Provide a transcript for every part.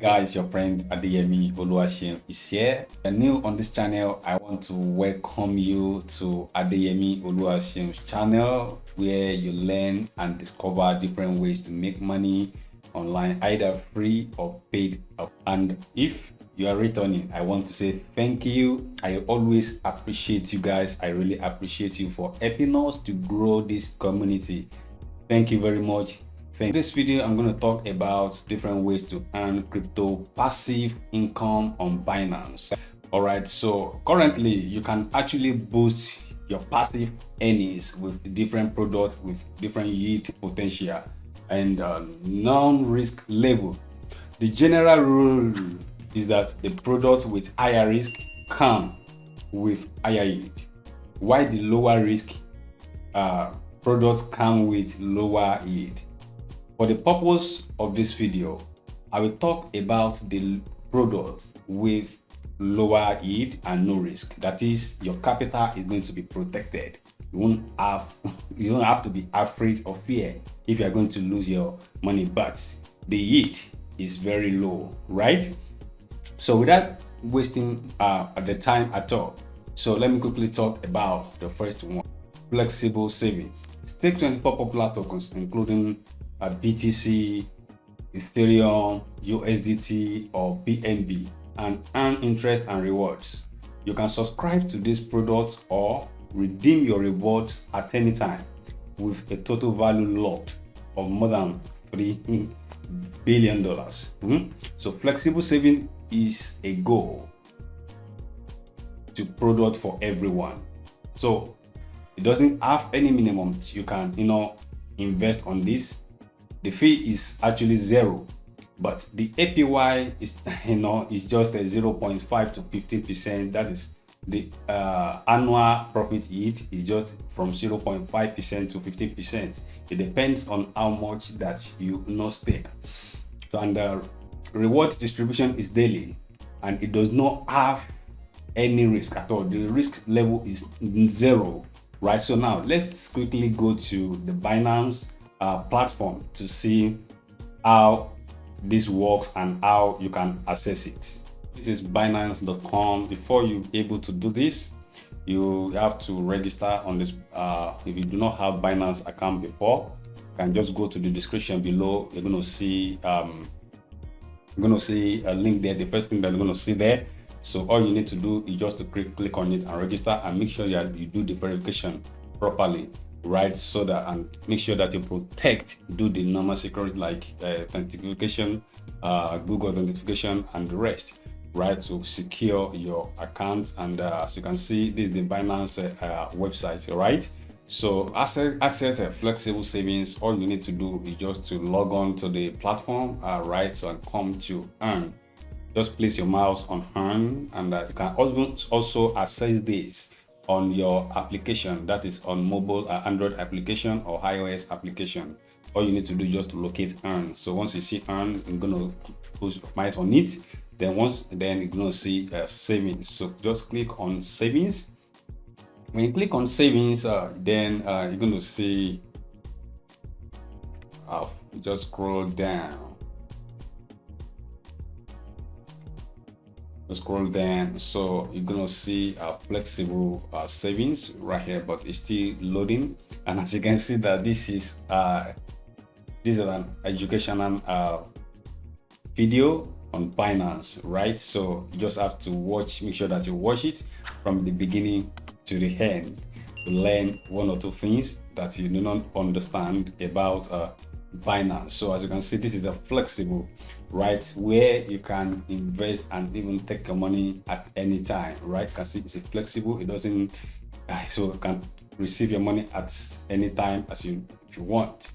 Guys, your friend Adeyemi Oluwaseun is here. If you're new on this channel, I want to welcome you to Adeyemi Oluwaseun's channel, where you learn and discover different ways to make money online, either free or paid. And if you are returning, I want to say thank you. I always appreciate you guys. I really appreciate you for helping us to grow this community. Thank you very much. In this video, I'm going to talk about different ways to earn crypto passive income on Binance. All right, so currently you can actually boost your passive earnings with different products with different yield potential and non-risk level. The general rule is that the products with higher risk come with higher yield, while the lower risk products come with lower yield. For the purpose of this video, I will talk about the products with lower yield and no risk. That is, your capital is going to be protected. You don't have to be afraid or fear if you are going to lose your money, but the yield is very low, right? So without wasting the time at all, so let me quickly talk about the first one: flexible savings. Stake 24 popular tokens, including BTC, Ethereum, USDT, or BNB, and earn interest and rewards. You can subscribe to these products or redeem your rewards at any time with a total value locked of more than $3 billion. So flexible saving is a goal to product for everyone. So it doesn't have any minimum. You can invest on this. The fee is actually 0, but the APY is is just a 0.5 to 15%. That is the annual profit yield is just from 0.5% to 15%. It depends on how much that you stake. So, and the reward distribution is daily, and it does not have any risk at all. The risk level is 0, right? So now let's quickly go to the Binance platform to see how this works and how you can access it. This is binance.com. Before you're able to do this, you have to register on this. If you do not have Binance account before, you can just go to the description below. You're going to see a link there, the first thing that you're going to see there. So all you need to do is just to click on it and register, and make sure you do the verification properly, right? So that, and make sure that you do the normal security like authentication, Google authentication, and the rest, right, to secure your account. And as you can see, this is the Binance website, right? So access flexible savings, all you need to do is just to log on to the platform, right? So, and come to earn. Just place your mouse on earn, and you can also access this on your application, that is on mobile Android application or iOS application. All you need to do is just to locate earn. So once you see earn, you're gonna put your mouse on it. Then you're gonna see savings. So just click on savings. When you click on savings, then you're gonna see. Just scroll down. Scroll down, so you're gonna see flexible savings right here, but it's still loading. And as you can see, that this is an educational video on Binance, right? So you just have to make sure that you watch it from the beginning to the end to learn one or two things that you do not understand about Binance. So as you can see, this is a flexible, right, where you can invest and even take your money at any time, right? You can see it's a flexible. It doesn't so you can receive your money at any time if you want,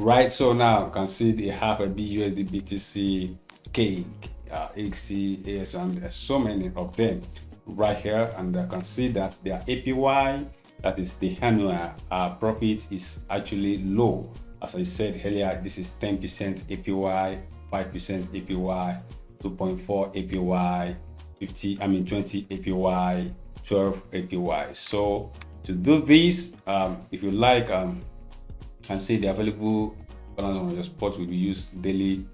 right? So now you can see they have a BUSD, BTC, Cake, XC, AS, and there's so many of them right here. And I can see that their APY, that is the annual profit, is actually low. As I said earlier, this is 10% APY, 5% APY, 2.4 APY, 20 APY, 12 APY. So to do this, if you like, can see the available balance on your spot will be used daily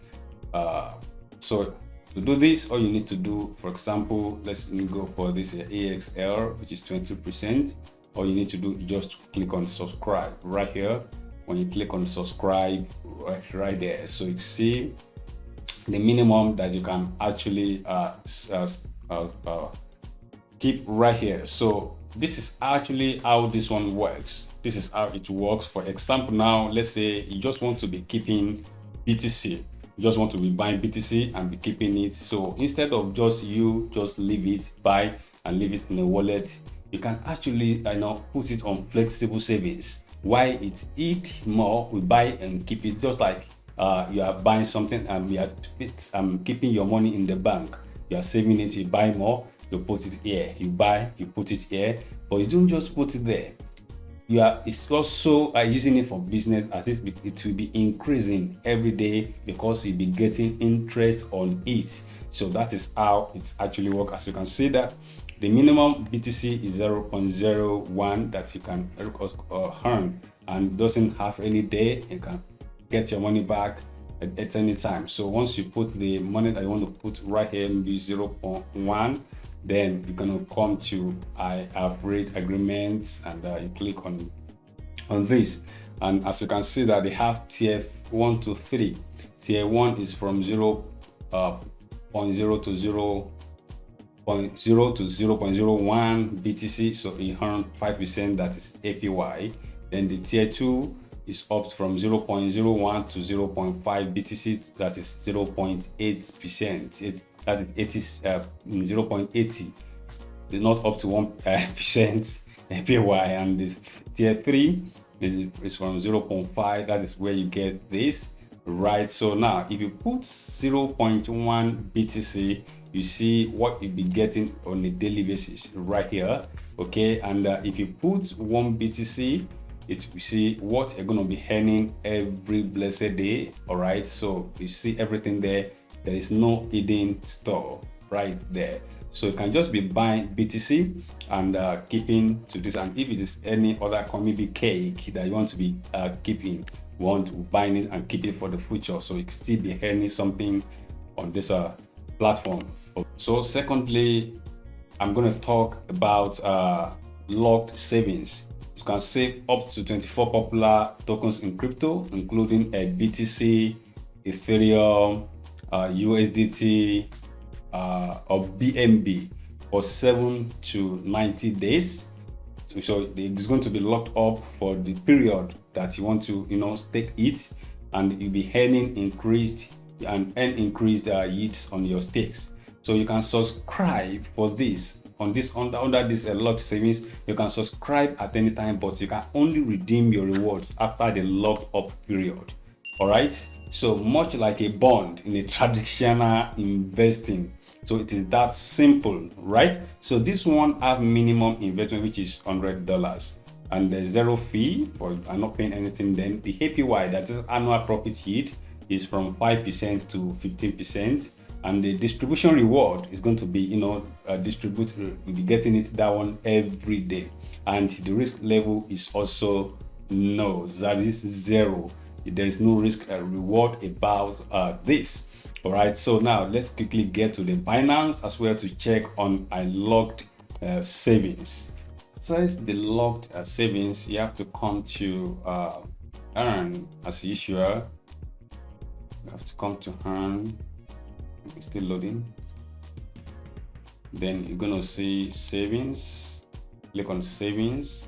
So to do this, all you need to do, for example, let's go for this AXL, which is 20%. All you need to do is just click on subscribe right here. When you click on subscribe right there, so you see the minimum that you can actually keep right here. So this is actually how this one works. This is how it works. For example, now let's say you just want to be keeping BTC. You just want to be buying BTC and be keeping it. So instead of just leave it, buy and leave it in a wallet, you can actually put it on flexible savings. Why it eat more, we buy and keep it, just like you are buying something and we are keeping your money in the bank. You are saving it, you buy more, you put it here, you buy, you put it here, but you don't just put it there. It's also using it for business. At least it will be increasing every day because you'll be getting interest on it. So that is how it actually works. As you can see that the minimum BTC is 0.01 that you can earn, and doesn't have any day. You can get your money back at any time. So once you put the money that you want to put right here, maybe 0.1, then you're gonna come to I have read agreements, and you click on this, and as you can see that they have tier 1 to 3. Tier 1 is from 0.0 to 0.01 BTC, so you earn 5%, that is APY. Then the tier 2 is up from 0.01 to 0.5 BTC, that is 0.8%. That is 0.80, not up to 1% APY. And the tier 3 is from 0.5, that is where you get this, right? So now if you put 0.1 BTC, you see what you'll be getting on a daily basis right here, okay? And if you put 1 BTC, you see what you're going to be earning every blessed day. All right, so you see everything there. There is no hidden store right there. So you can just be buying BTC and keeping to this. And if it is any other maybe cake that you want to be keeping, you want to buy it and keep it for the future, so you can still be earning something on this platform. So secondly, I'm going to talk about locked savings. You can save up to 24 popular tokens in crypto, including a BTC, Ethereum, USDT, or BNB for 7 to 90 days. So it's going to be locked up for the period that you want to stake it, and you'll be earning increased yields on your stakes. So you can subscribe for this under this locked savings. You can subscribe at any time, but you can only redeem your rewards after the locked up period. All right, so much like a bond in a traditional investing. So it is that simple, right? So this one have minimum investment, which is $100, and there's zero fee for I'm not paying anything. Then the APY, that is annual profit yield, is from 5% to 15%. And the distribution reward is going to be, we'll be getting it that one every day. And the risk level is also no, that is zero. There is no risk reward about this. All right, so now let's quickly get to the Binance as well to check on locked savings. Besides the locked savings, you have to come to earn as usual. You have to come to earn. It's still loading. Then you're gonna see savings. Click on savings.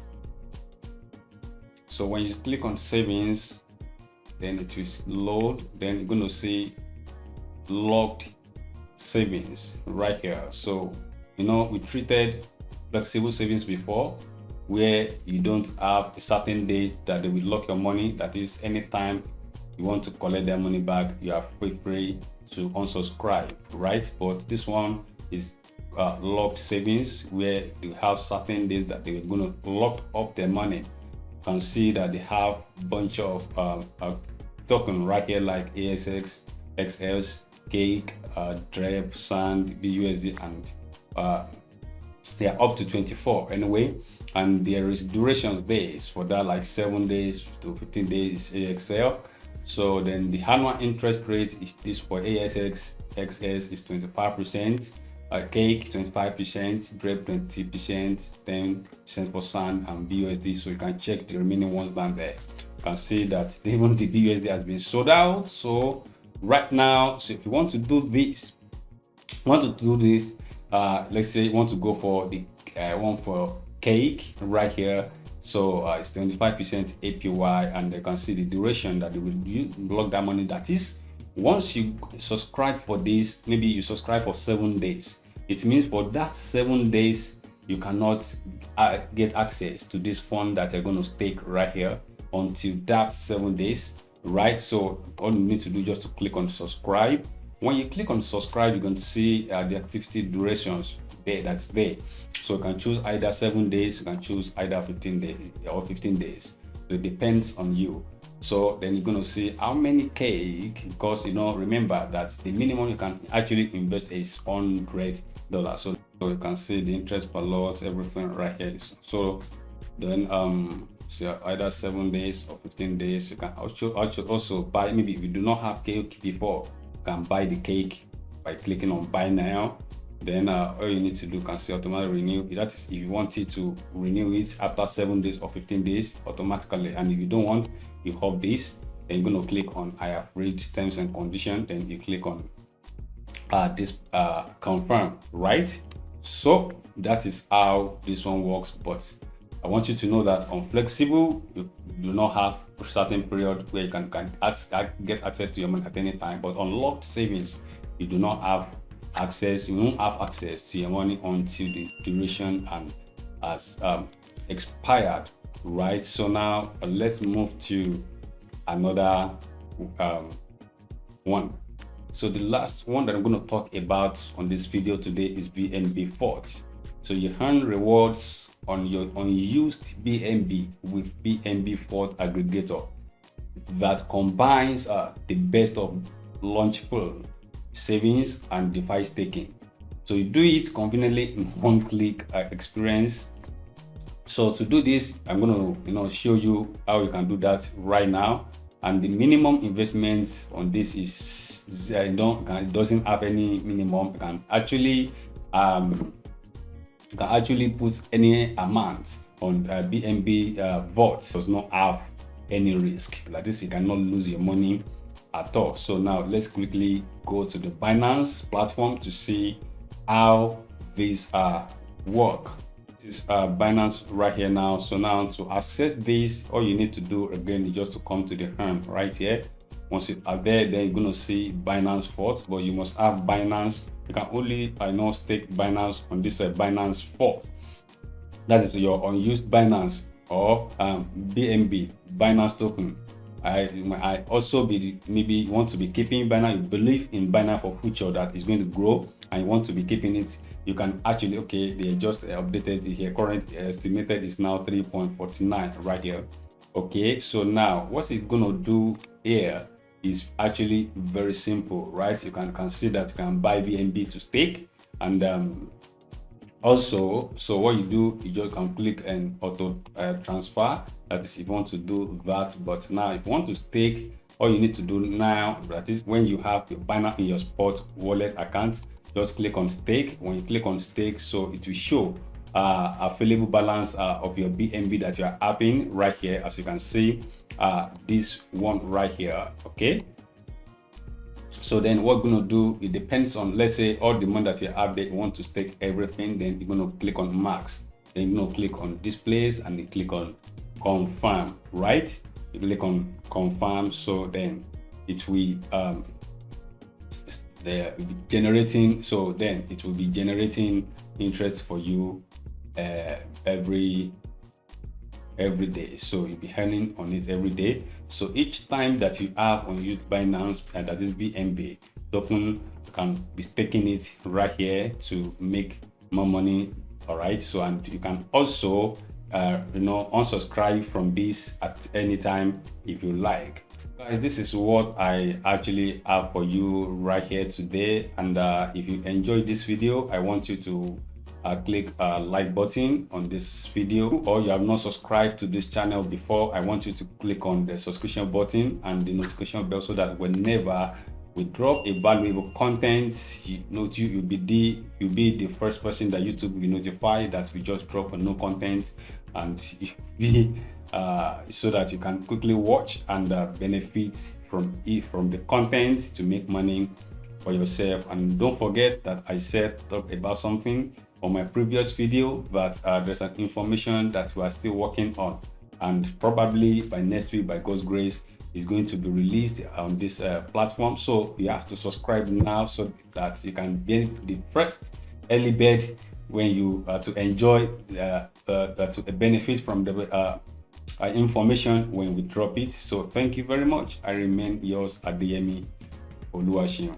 So when you click on savings, then it will load. Then you're gonna see locked savings right here. So we treated flexible savings before, where you don't have certain days that they will lock your money. That is, anytime you want to collect their money back, you are free to unsubscribe, right? But this one is locked savings, where you have certain days that they're going to lock up their money. You can see that they have a bunch of token right here, like ASX, XLs, Cake, DREP, Sand, BUSD, and they are up to 24 anyway. And there is durations days for that, like 7 days to 15 days AXL. So then the annual interest rate is this for ASX XS is 25%, Cake 25%, Grape 20%, 10% for Sand and BUSD. So you can check the remaining ones down there. You can see that even the BUSD has been sold out. So right now, so if you want to do this, let's say you want to go for the one for Cake right here. So it's 25% APY, and you can see the duration that they will block that money. That is, once you subscribe for this, maybe you subscribe for 7 days. It means for that 7 days, you cannot get access to this fund that you're going to stake right here until that 7 days, right? So all you need to do is just to click on subscribe. When you click on subscribe, you're going to see the activity durations there, that's there. So you can choose either 7 days, you can choose either 15 days or 15 days. So it depends on you. So then you're going to see how many Cake, because remember that the minimum you can actually invest is $100. So you can see the interest per lot, everything right here. So then so either 7 days or 15 days, you can also buy. Maybe if you do not have Cake before, you can buy the Cake by clicking on buy now. Then all you need to do, can see automatic renew. That is if you wanted to renew it after 7 days or 15 days automatically. And if you don't want, you hop this, then you're going to click on I have read terms and conditions, then you click on this confirm, right? So that is how this one works. But I want you to know that on flexible, you do not have a certain period where you can get access to your money at any time. But on locked savings, you do not have access. You won't have access to your money until the duration and has expired, right? So now let's move to another one. So the last one that I'm going to talk about on this video today is BNB Fort. So you earn rewards on your unused BNB with BNB Fort aggregator that combines the best of launch pool, savings and DeFi staking. So you do it conveniently in one click experience. So to do this, I'm going to show you how you can do that right now. And the minimum investments on this is it doesn't have any minimum. You can actually put any amount on BNB Vault. Does not have any risk. Like this, you cannot lose your money at all. So now let's quickly go to the Binance platform to see how these work. This is Binance right here now. So now to access this, all you need to do again is just to come to the Earn right here. Once you are there, then you're going to see Binance Fort, but you must have Binance. You can only stake Binance on this Binance Fort. That is your unused Binance or BNB Binance token. I also maybe want to be keeping Binance. You believe in Binance for future that is going to grow and you want to be keeping it. You can actually, okay, they just updated it here. Current estimated is now 3.49 right here. Okay, so now what's it gonna do here is actually very simple, right? You can see that you can buy BNB to stake, and also, so what you do, you just can click and auto transfer. That is if you want to do that. But now if you want to stake, all you need to do now, that is when you have your Binance in your spot wallet account, just click on stake. When you click on stake, so it will show available balance of your BNB that you are having right here. As you can see, this one right here. Okay, so then what we're going to do, it depends on, let's say all the money that you have there, you want to stake everything, then you're going to click on max, then you're going to click on displays and then click on confirm, right? You click on confirm, so then it will generating, so then it will be generating interest for you every day. So you'll be earning on it every day. So each time that you have unused Binance, and that is BNB token, you can be staking it right here to make more money. All right, so and you can also unsubscribe from this at any time if you like. Guys, this is what I actually have for you right here today. And if you enjoyed this video, I want you to click like button on this video, or you have not subscribed to this channel before, I want you to click on the subscription button and the notification bell, so that whenever we drop a valuable content, you'll be the first person that YouTube will notify that we just drop a new content, and so that you can quickly watch and benefit from the content to make money for yourself. And don't forget that I talked about something on my previous video, that there's an information that we are still working on, and probably by next week, by God's grace, is going to be released on this platform. So you have to subscribe now, so that you can be the first early bird when you to enjoy to benefit from the information when we drop it. So thank you very much. I remain yours, Adeyemi Oluwaseun.